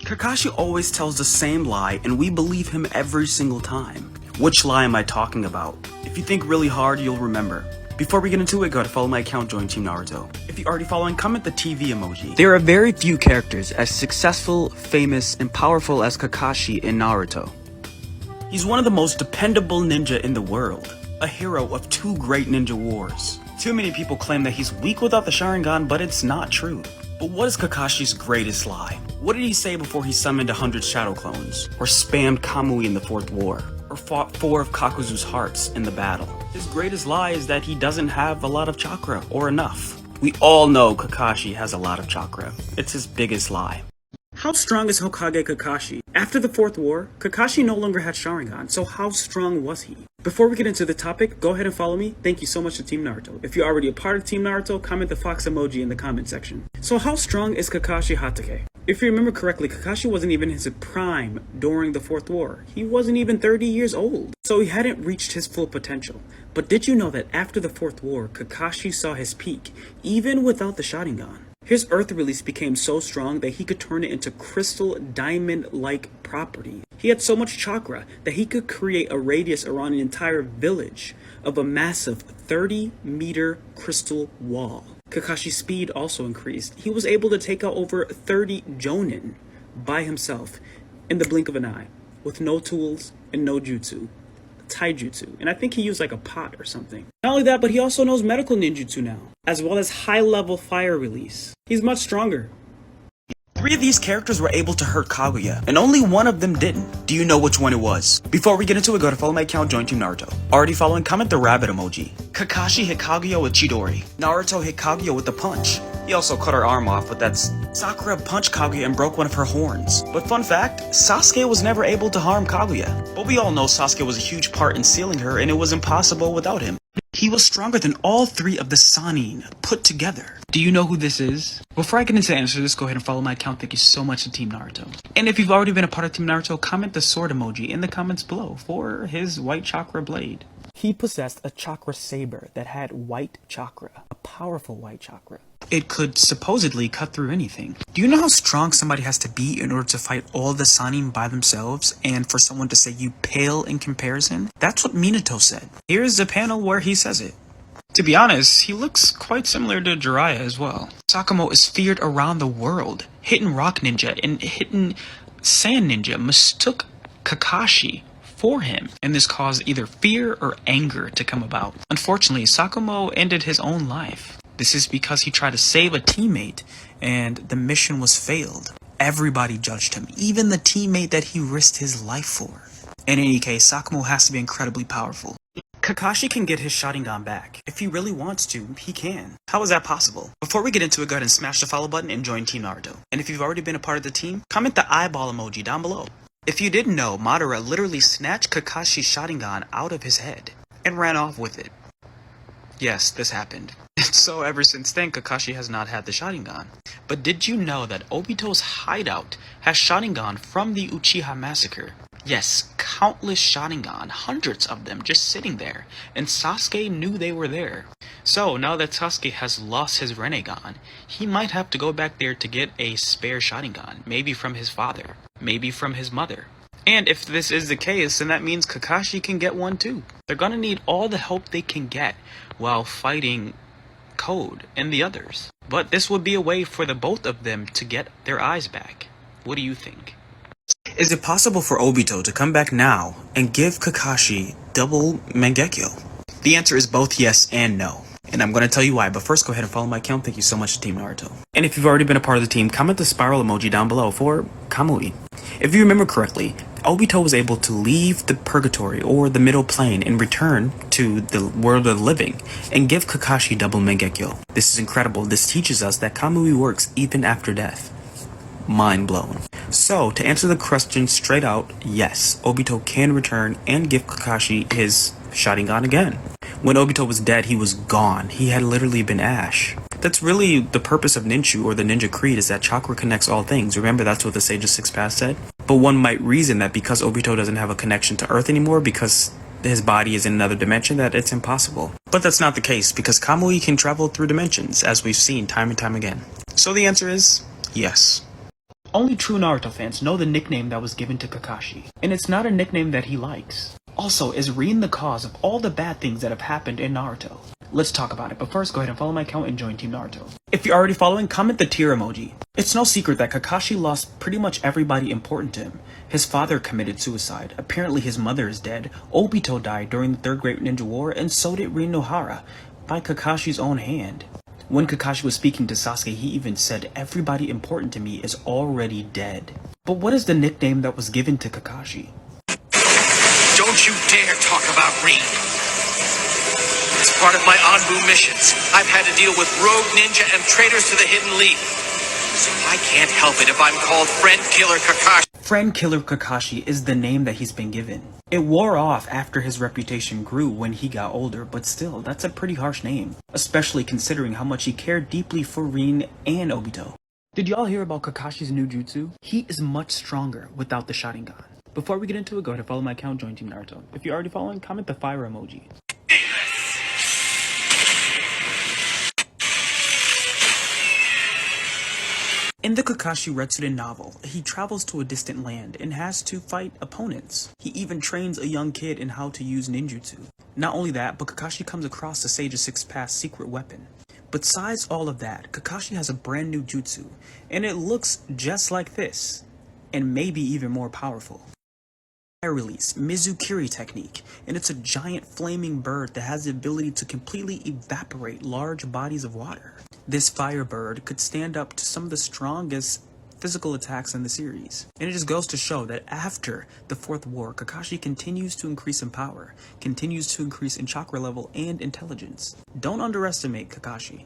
Kakashi always tells the same lie and we believe him every single time. Which lie am I talking about? If you think really hard, you'll remember. Before we get into it, go to follow my account, join Team Naruto. If you're already following, comment the TV emoji. There are very few characters as successful, famous, and powerful as Kakashi in Naruto. He's one of the most dependable ninja in the world, a hero of two great ninja wars. Too many people claim that he's weak without the Sharingan, but it's not true. But what is Kakashi's greatest lie? What did he say before he summoned 100 shadow clones? Or spammed Kamui in the 4th war? Or fought 4 of Kakuzu's hearts in the battle? His greatest lie is that he doesn't have a lot of chakra, or enough. We all know Kakashi has a lot of chakra. It's his biggest lie. How strong is Hokage Kakashi? After the 4th war, Kakashi no longer had Sharingan, so how strong was he? Before we get into the topic, go ahead and follow me. Thank you so much to Team Naruto. If you're already a part of Team Naruto, comment the fox emoji in the comment section. So how strong is Kakashi Hatake? If you remember correctly, Kakashi wasn't even in his prime during the 4th war. He wasn't even 30 years old, so he hadn't reached his full potential. But did you know that after the 4th war, Kakashi saw his peak, even without the Sharingan? His earth release became so strong that he could turn it into crystal diamond-like property. He had so much chakra that he could create a radius around an entire village of a massive 30-meter crystal wall. Kakashi's speed also increased. He was able to take out over 30 jonin by himself in the blink of an eye, with no tools and no jutsu. Taijutsu, and I think he used like a pot or something. Not only that, but he also knows medical ninjutsu now, as well as high-level fire release. He's much stronger. 3 of these characters were able to hurt Kaguya, and only one of them didn't. Do you know which one it was? Before we get into it, go to follow my account, join Team Naruto. Already following, comment the rabbit emoji. Kakashi hit Kaguya with Chidori. Naruto hit Kaguya with the punch. He also cut her arm off, but that's... Sakura punched Kaguya and broke one of her horns. But fun fact, Sasuke was never able to harm Kaguya. But we all know Sasuke was a huge part in sealing her, and it was impossible without him. He was stronger than all 3 of the Sannin put together. Do you know who this is? Before I get into the answer to this, go ahead and follow my account. Thank you so much to Team Naruto. And if you've already been a part of Team Naruto, comment the sword emoji in the comments below for his white chakra blade. He possessed a chakra saber that had white chakra, a powerful white chakra. It could supposedly cut through anything. Do you know how strong somebody has to be in order to fight all the Sannin by themselves, and for someone to say you pale in comparison? That's what Minato said. Here's the panel where he says it. To be honest, he looks quite similar to Jiraiya as well. Sakumo is feared around the world. Hidden Rock Ninja and Hidden Sand Ninja mistook Kakashi for him, and this caused either fear or anger to come about. Unfortunately, Sakumo ended his own life. This is because he tried to save a teammate, and the mission was failed. Everybody judged him, even the teammate that he risked his life for. In any case, Sakumo has to be incredibly powerful. Kakashi can get his Sharingan back. If he really wants to, he can. How is that possible? Before we get into it, go ahead and smash the follow button and join Team Naruto. And if you've already been a part of the team, comment the eyeball emoji down below. If you didn't know, Madara literally snatched Kakashi's Sharingan out of his head and ran off with it. Yes, this happened. So ever since then, Kakashi has not had the Sharingan. But did you know that Obito's hideout has Sharingan from the Uchiha massacre? Yes, countless Sharingan, hundreds of them just sitting there, and Sasuke knew they were there. So now that Sasuke has lost his Rinnegan, he might have to go back there to get a spare Sharingan, maybe from his father, maybe from his mother. And if this is the case, then that means Kakashi can get one too. They're gonna need all the help they can get while fighting Code and the others. But this would be a way for the both of them to get their eyes back. What do you think? Is it possible for Obito to come back now and give Kakashi double Mangekyo? The answer is both yes and no. And I'm going to tell you why, but first go ahead and follow my account. Thank you so much to Team Naruto. And if you've already been a part of the team, comment the spiral emoji down below for Kamui. If you remember correctly, Obito was able to leave the purgatory or the middle plane and return to the world of the living and give Kakashi double Mangekyo. This is incredible. This teaches us that Kamui works even after death. Mind blown. So, to answer the question straight out, yes, Obito can return and give Kakashi his Sharingan again. When Obito was dead, he was gone. He had literally been ash. That's really the purpose of Ninshu, or the Ninja Creed, is that chakra connects all things. Remember, that's what the Sage of Six Paths said? But one might reason that because Obito doesn't have a connection to Earth anymore, because his body is in another dimension, that it's impossible. But that's not the case, because Kamui can travel through dimensions, as we've seen time and time again. So the answer is yes. Only true Naruto fans know the nickname that was given to Kakashi, and it's not a nickname that he likes. Also, is Rin the cause of all the bad things that have happened in Naruto? Let's talk about it, but first go ahead and follow my account and join Team Naruto. If you're already following, comment the tear emoji. It's no secret that Kakashi lost pretty much everybody important to him. His father committed suicide, apparently his mother is dead, Obito died during the Third Great Ninja War, and so did Rin Nohara, by Kakashi's own hand. When Kakashi was speaking to Sasuke, he even said, "Everybody important to me is already dead." But what is the nickname that was given to Kakashi? Don't you dare talk about Rin. As part of my Anbu missions, I've had to deal with rogue ninja and traitors to the Hidden Leaf. So I can't help it if I'm called Friend Killer Kakashi. Friend Killer Kakashi is the name that he's been given. It wore off after his reputation grew when he got older, but still, that's a pretty harsh name, especially considering how much he cared deeply for Rin and Obito. Did y'all hear about Kakashi's new jutsu? He is much stronger without the Sharingan. Before we get into it, go ahead and follow my account, join Team Naruto. If you're already following, comment the fire emoji. In the Kakashi Retsuden novel, he travels to a distant land and has to fight opponents. He even trains a young kid in how to use ninjutsu. Not only that, but Kakashi comes across the Sage of Six Paths secret weapon. Besides all of that, Kakashi has a brand new jutsu, and it looks just like this, and maybe even more powerful. Fire release, Mizukiri technique, and it's a giant flaming bird that has the ability to completely evaporate large bodies of water. This fire bird could stand up to some of the strongest physical attacks in the series. And it just goes to show that after the Fourth War, Kakashi continues to increase in power, continues to increase in chakra level and intelligence. Don't underestimate Kakashi.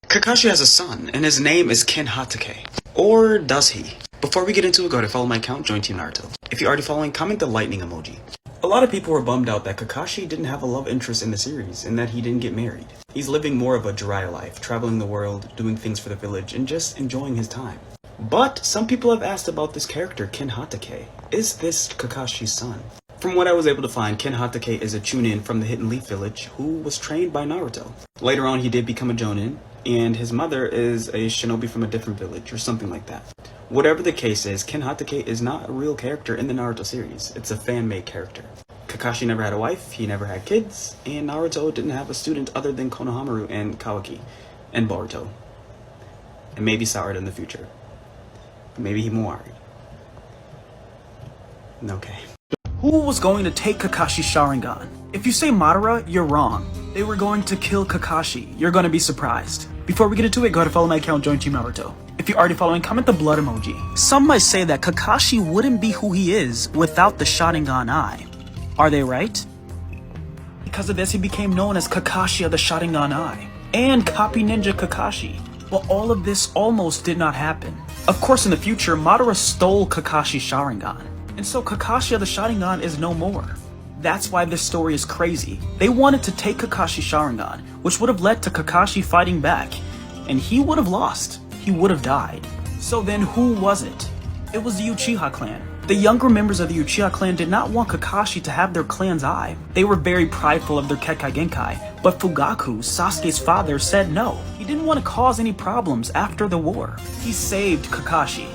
Kakashi has a son, and his name is Ken Hatake. Or does he? Before we get into it, go to follow my account, join Team Naruto. If you're already following, comment the lightning emoji. A lot of people were bummed out that Kakashi didn't have a love interest in the series, and that he didn't get married. He's living more of a Jiraiya life, traveling the world, doing things for the village, and just enjoying his time. But some people have asked about this character, Ken Hatake. Is this Kakashi's son? From what I was able to find, Ken Hatake is a Chunin from the Hidden Leaf village who was trained by Naruto. Later on, he did become a Jonin, and his mother is a shinobi from a different village, or something like that. Whatever the case is, Ken Hatake is not a real character in the Naruto series. It's a fan-made character. Kakashi never had a wife, he never had kids, and Naruto didn't have a student other than Konohamaru and Kawaki, and Boruto. And maybe Sarada in the future. Maybe Himawari. Okay. Who was going to take Kakashi's Sharingan? If you say Madara, you're wrong. They were going to kill Kakashi. You're going to be surprised. Before we get into it, go ahead and follow my account, join Team Naruto. If you're already following, comment the blood emoji. Some might say that Kakashi wouldn't be who he is without the Sharingan Eye. Are they right? Because of this, he became known as Kakashi of the Sharingan Eye and Copy Ninja Kakashi. But all of this almost did not happen. Of course, in the future, Madara stole Kakashi's Sharingan, and so Kakashi of the Sharingan is no more. That's why this story is crazy. They wanted to take Kakashi's Sharingan, which would have led to Kakashi fighting back, and he would have lost. He would have died. So then who was it? It was the Uchiha clan. The younger members of the Uchiha clan did not want Kakashi to have their clan's eye. They were very prideful of their Kekkai Genkai, but Fugaku, Sasuke's father, said no. He didn't want to cause any problems after the war. He saved Kakashi.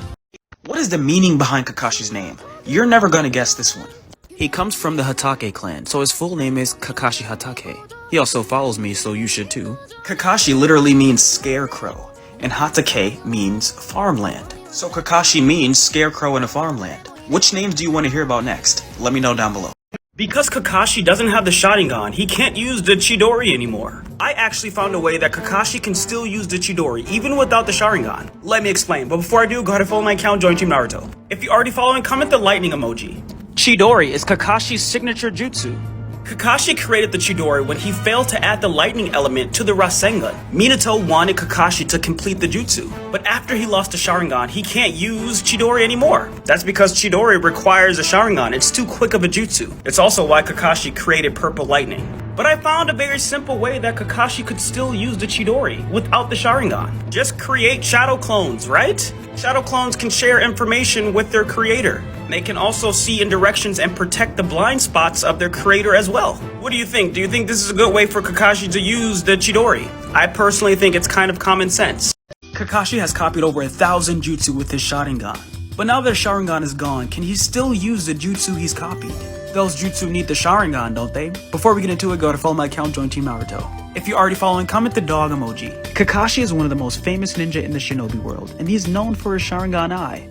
What is the meaning behind Kakashi's name? You're never gonna guess this one. He comes from the Hatake clan, so his full name is Kakashi Hatake. He also follows me, so you should too. Kakashi literally means scarecrow, and Hatake means farmland. So Kakashi means scarecrow in a farmland. Which names do you want to hear about next? Let me know down below. Because Kakashi doesn't have the Sharingan, he can't use the Chidori anymore. I actually found a way that Kakashi can still use the Chidori, even without the Sharingan. Let me explain, but before I do, go ahead and follow my account, join Team Naruto. If you're already following, comment the lightning emoji. Chidori is Kakashi's signature jutsu. Kakashi created the Chidori when he failed to add the lightning element to the Rasengan. Minato wanted Kakashi to complete the jutsu, but after he lost the Sharingan, he can't use Chidori anymore. That's because Chidori requires a Sharingan. It's too quick of a jutsu. It's also why Kakashi created Purple Lightning. But I found a very simple way that Kakashi could still use the Chidori without the Sharingan. Just create shadow clones, right? Shadow clones can share information with their creator. They can also see in directions and protect the blind spots of their creator as well. What do you think? Do you think this is a good way for Kakashi to use the Chidori? I personally think it's kind of common sense. Kakashi has copied over 1,000 jutsu with his Sharingan. But now that Sharingan is gone, can he still use the jutsu he's copied? Those jutsu need the Sharingan, don't they? Before we get into it, go to follow my account, join Team Naruto. If you're already following, comment the dog emoji. Kakashi is one of the most famous ninja in the shinobi world, and he's known for his Sharingan eye.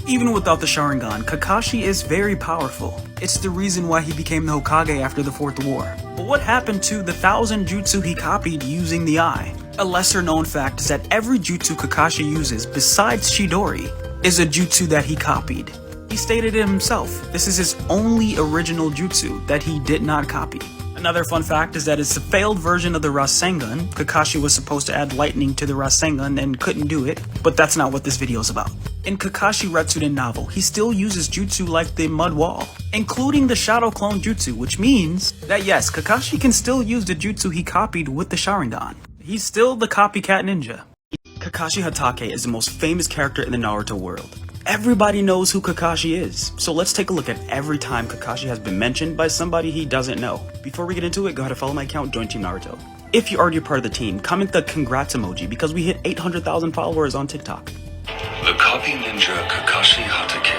Even without the Sharingan, Kakashi is very powerful. It's the reason why he became the Hokage after the 4th war. But what happened to the 1,000 jutsu he copied using the eye? A lesser known fact is that every jutsu Kakashi uses, besides Chidori, is a jutsu that he copied. He stated it himself, this is his only original jutsu that he did not copy. Another fun fact is that it's a failed version of the Rasengan. Kakashi was supposed to add lightning to the Rasengan and couldn't do it, but that's not what this video is about. In Kakashi Retsuden novel, he still uses jutsu like the Mud Wall, including the Shadow Clone Jutsu, which means that yes, Kakashi can still use the jutsu he copied with the Sharingan. He's still the copycat ninja. Kakashi Hatake is the most famous character in the Naruto world. Everybody knows who Kakashi is, so let's take a look at every time Kakashi has been mentioned by somebody he doesn't know. Before we get into it, go ahead and follow my account, join Team Naruto. If you're already part of the team, comment the congrats emoji because we hit 800,000 followers on TikTok. The copy ninja Kakashi Hatake.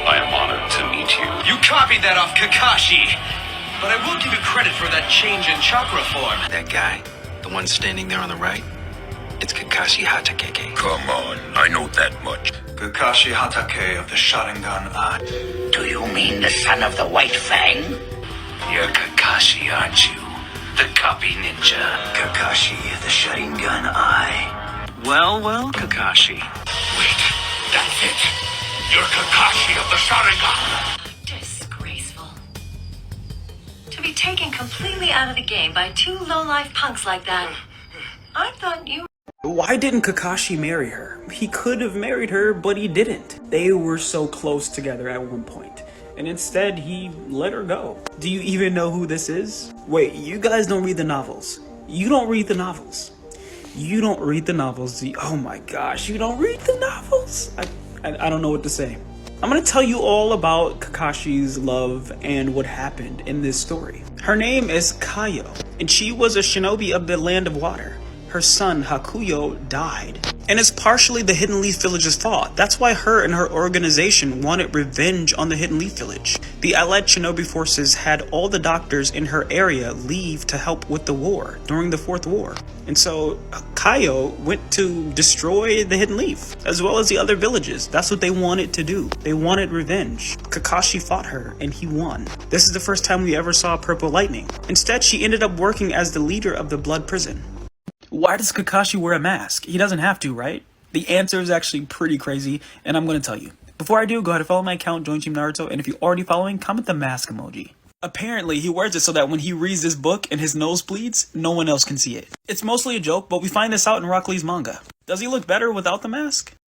I am honored to meet you. You copied that off Kakashi! But I will give you credit for that change in chakra form. That guy, the one standing there on the right, it's Kakashi Hatake. Come on, I know that much. Kakashi Hatake of the Sharingan Eye. Do you mean the son of the White Fang? You're Kakashi, aren't you? The copy ninja. Kakashi of the Sharingan Eye. Well, Kakashi. Wait, that's it. You're Kakashi of the Sharingan. Disgraceful. To be taken completely out of the game by two low-life punks like that. I thought you... Why didn't Kakashi marry her? He could have married her, but he didn't. They were so close together at one point, and instead he let her go. Do you even know who this is? Wait, you guys don't read the novels. You don't read the novels. You don't read the novels. Oh my gosh, you don't read the novels? I don't know what to say. I'm gonna tell you all about Kakashi's love and what happened in this story. Her name is Kayo, and she was a shinobi of the Land of Water. Her son, Hakuyo, died. And it's partially the Hidden Leaf Village's fault. That's why her and her organization wanted revenge on the Hidden Leaf Village. The Allied Shinobi forces had all the doctors in her area leave to help with the war during the 4th war. And so Kayo went to destroy the Hidden Leaf, as well as the other villages. That's what they wanted to do. They wanted revenge. Kakashi fought her, and he won. This is the first time we ever saw Purple Lightning. Instead, she ended up working as the leader of the Blood Prison. Why does Kakashi wear a mask? He doesn't have to, right? The answer is actually pretty crazy, and I'm going to tell you. Before I do, go ahead and follow my account, join Team Naruto, and if you're already following, comment the mask emoji. Apparently, he wears it so that when he reads this book and his nose bleeds, no one else can see it. It's mostly a joke, but we find this out in Rock Lee's manga. Does he look better without the mask?